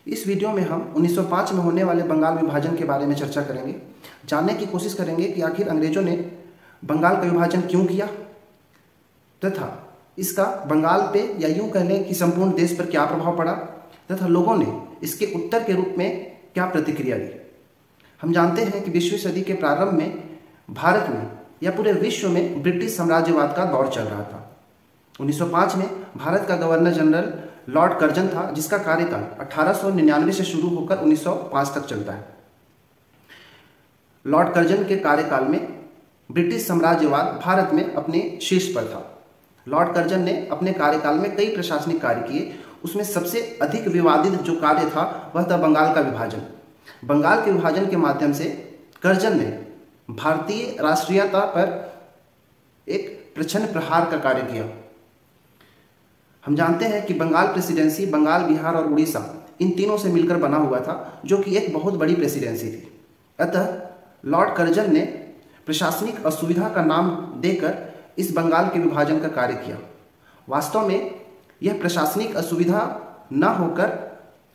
इस वीडियो में हम 1905 में होने वाले बंगाल विभाजन के बारे में चर्चा करेंगे। जानने की कोशिश करेंगे कि आखिर अंग्रेजों ने बंगाल का विभाजन क्यों किया तथा इसका बंगाल पे या यूं कह लें कि संपूर्ण देश पर क्या प्रभाव पड़ा तथा लोगों ने इसके उत्तर के रूप में क्या प्रतिक्रिया दी। हम जानते हैं कि 20वीं सदी के प्रारंभ में भारत में या पूरे विश्व में ब्रिटिश साम्राज्यवाद का दौर चल रहा था। 1905 में भारत का गवर्नर जनरल लॉर्ड कर्जन था, जिसका कार्यकाल 1899 से शुरू होकर 1905 तक चलता है। लॉर्ड कर्जन के कार्यकाल में ब्रिटिश साम्राज्यवाद भारत में अपने शीर्ष पर था। लॉर्ड कर्जन ने अपने कार्यकाल में कई प्रशासनिक कार्य किए। उसमें सबसे अधिक विवादित जो कार्य था वह था बंगाल का विभाजन। बंगाल के विभाजन के माध्यम से कर्जन ने भारतीय राष्ट्रीयता पर एक प्रच्छन्न प्रहार का कार्य किया। हम जानते हैं कि बंगाल प्रेसिडेंसी बंगाल, बिहार और उड़ीसा इन तीनों से मिलकर बना हुआ था, जो कि एक बहुत बड़ी प्रेसिडेंसी थी। अतः लॉर्ड कर्जन ने प्रशासनिक असुविधा का नाम देकर इस बंगाल के विभाजन का कार्य किया। वास्तव में यह प्रशासनिक असुविधा न होकर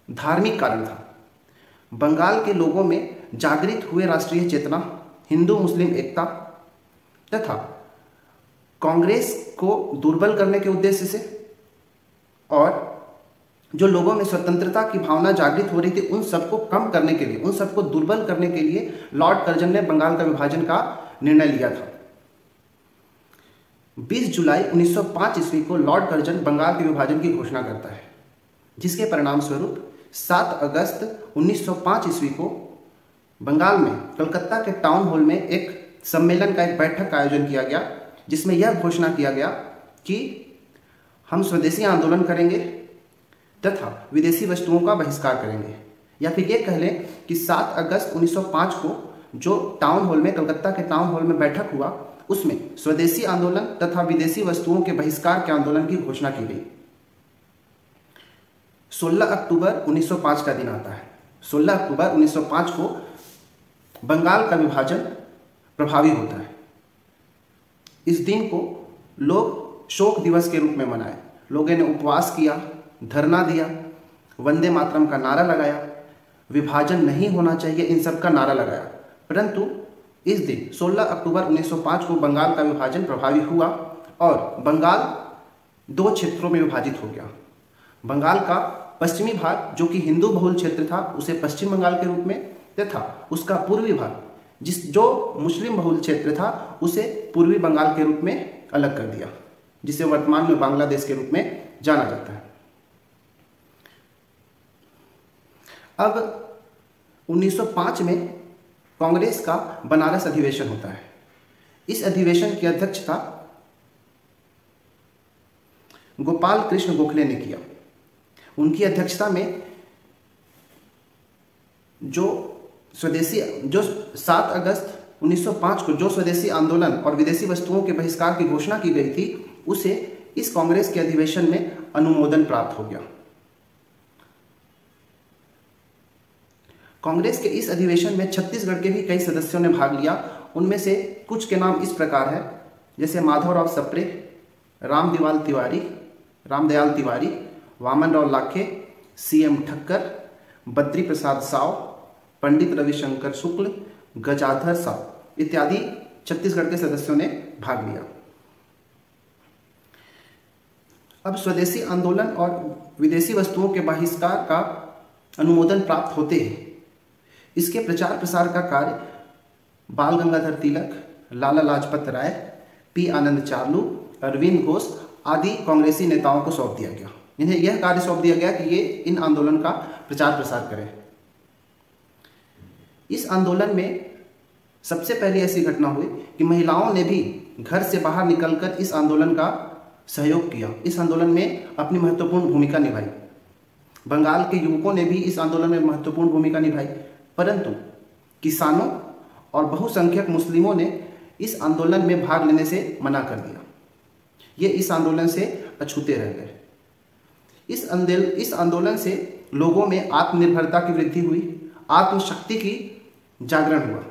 धार्मिक कारण था। बंगाल के लोगों में जागृत हुए राष्ट्रीय चेतना, हिंदू मुस्लिम एकता तथा कांग्रेस को दुर्बल करने के उद्देश्य से और जो लोगों में स्वतंत्रता की भावना जागृत हो रही थी उन सबको कम करने के लिए, उन सबको दुर्बल करने के लिए लॉर्ड कर्जन ने बंगाल का विभाजन का निर्णय लिया था। 20 जुलाई 1905 ईस्वी को लॉर्ड कर्जन बंगाल के विभाजन की घोषणा करता है, जिसके परिणाम स्वरूप 7 अगस्त 1905 ईस्वी को बंगाल में कलकत्ता के टाउन हॉल में एक सम्मेलन का एक बैठक का आयोजन किया गया, जिसमें यह घोषणा किया गया कि हम स्वदेशी आंदोलन करेंगे तथा विदेशी वस्तुओं का बहिष्कार करेंगे। या फिर ये कह लें कि 7 अगस्त 1905 को जो टाउन हॉल में, कलकत्ता के टाउन हॉल में बैठक हुआ, उसमें स्वदेशी आंदोलन तथा विदेशी वस्तुओं के बहिष्कार के आंदोलन की घोषणा की गई। 16 अक्टूबर 1905 का दिन आता है। 16 अक्टूबर 1905 को बंगाल का विभाजन प्रभावी होता है। इस दिन को लोग शोक दिवस के रूप में मनाए। लोगों ने उपवास किया, धरना दिया, वंदे मातरम का नारा लगाया, विभाजन नहीं होना चाहिए, इन सब का नारा लगाया। परंतु इस दिन 16 अक्टूबर 1905 को बंगाल का विभाजन प्रभावी हुआ और बंगाल 2 क्षेत्रों में विभाजित हो गया। बंगाल का पश्चिमी भाग, जो कि हिंदू बहुल क्षेत्र था, उसे पश्चिम बंगाल के रूप में तथा उसका पूर्वी भाग, जो मुस्लिम बहुल क्षेत्र था, उसे पूर्वी बंगाल के रूप में अलग कर दिया, जिसे वर्तमान में बांग्लादेश के रूप में जाना जाता है। अब 1905 में कांग्रेस का बनारस अधिवेशन होता है। इस अधिवेशन की अध्यक्षता गोपाल कृष्ण गोखले ने किया। उनकी अध्यक्षता में जो 7 अगस्त 1905 को जो स्वदेशी आंदोलन और विदेशी वस्तुओं के बहिष्कार की घोषणा की गई थी, उसे इस कांग्रेस के अधिवेशन में अनुमोदन प्राप्त हो गया। कांग्रेस के इस अधिवेशन में छत्तीसगढ़ के भी कई सदस्यों ने भाग लिया। उनमें से कुछ के नाम इस प्रकार है, जैसे माधवराव सप्रे, रामदयाल तिवारी, वामन राव लाखे, CM ठक्कर, बद्री प्रसाद साव, पंडित रविशंकर शुक्ल, गजाधर साव इत्यादि छत्तीसगढ़ के सदस्यों ने भाग लिया। अब स्वदेशी आंदोलन और विदेशी वस्तुओं के बहिष्कार का अनुमोदन प्राप्त होते ही इसके प्रचार प्रसार का कार्य बाल गंगाधर तिलक, लाला लाजपत राय, P आनंद चार्लू, अरविंद घोष आदि कांग्रेसी नेताओं को सौंप दिया गया। इन्हें यह कार्य सौंप दिया गया कि ये इन आंदोलन का प्रचार प्रसार करें। इस आंदोलन में सबसे पहले ऐसी घटना हुई कि महिलाओं ने भी घर से बाहर निकलकर इस आंदोलन का सहयोग किया, इस आंदोलन में अपनी महत्वपूर्ण भूमिका निभाई। बंगाल के युवकों ने भी इस आंदोलन में महत्वपूर्ण भूमिका निभाई, परंतु किसानों और बहुसंख्यक मुस्लिमों ने इस आंदोलन में भाग लेने से मना कर दिया। ये इस आंदोलन से अछूते रह गए। इस आंदोलन से लोगों में आत्मनिर्भरता की वृद्धि हुई, आत्मशक्ति की जागरण हुआ।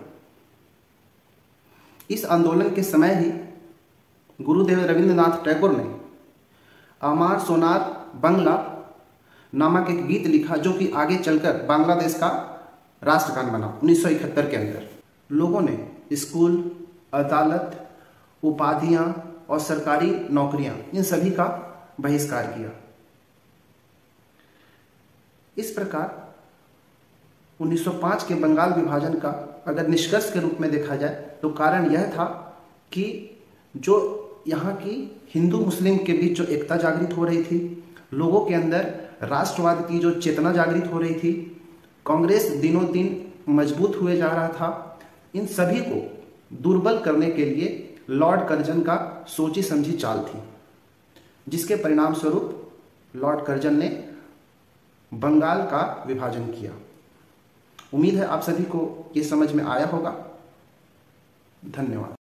इस आंदोलन के समय ही गुरुदेव रविंद्रनाथ टैगोर ने अमार सोनार बंगला नामक एक गीत लिखा, जो कि आगे चलकर बांग्लादेश का राष्ट्रगान बना 1971 के अंदर। लोगों ने स्कूल, अदालत, उपाधियां और सरकारी नौकरियां, इन सभी का बहिष्कार किया। इस प्रकार 1905 के बंगाल विभाजन का अगर निष्कर्ष के रूप में देखा जाए तो कारण यह था कि जो यहाँ की हिंदू मुस्लिम के बीच जो एकता जागृत हो रही थी, लोगों के अंदर राष्ट्रवाद की जो चेतना जागृत हो रही थी, कांग्रेस दिनों दिन मजबूत हुए जा रहा था, इन सभी को दुर्बल करने के लिए लॉर्ड कर्जन का सोची समझी चाल थी, जिसके परिणाम स्वरूप लॉर्ड कर्जन ने बंगाल का विभाजन किया। उम्मीद है आप सभी को ये समझ में आया होगा। धन्यवाद।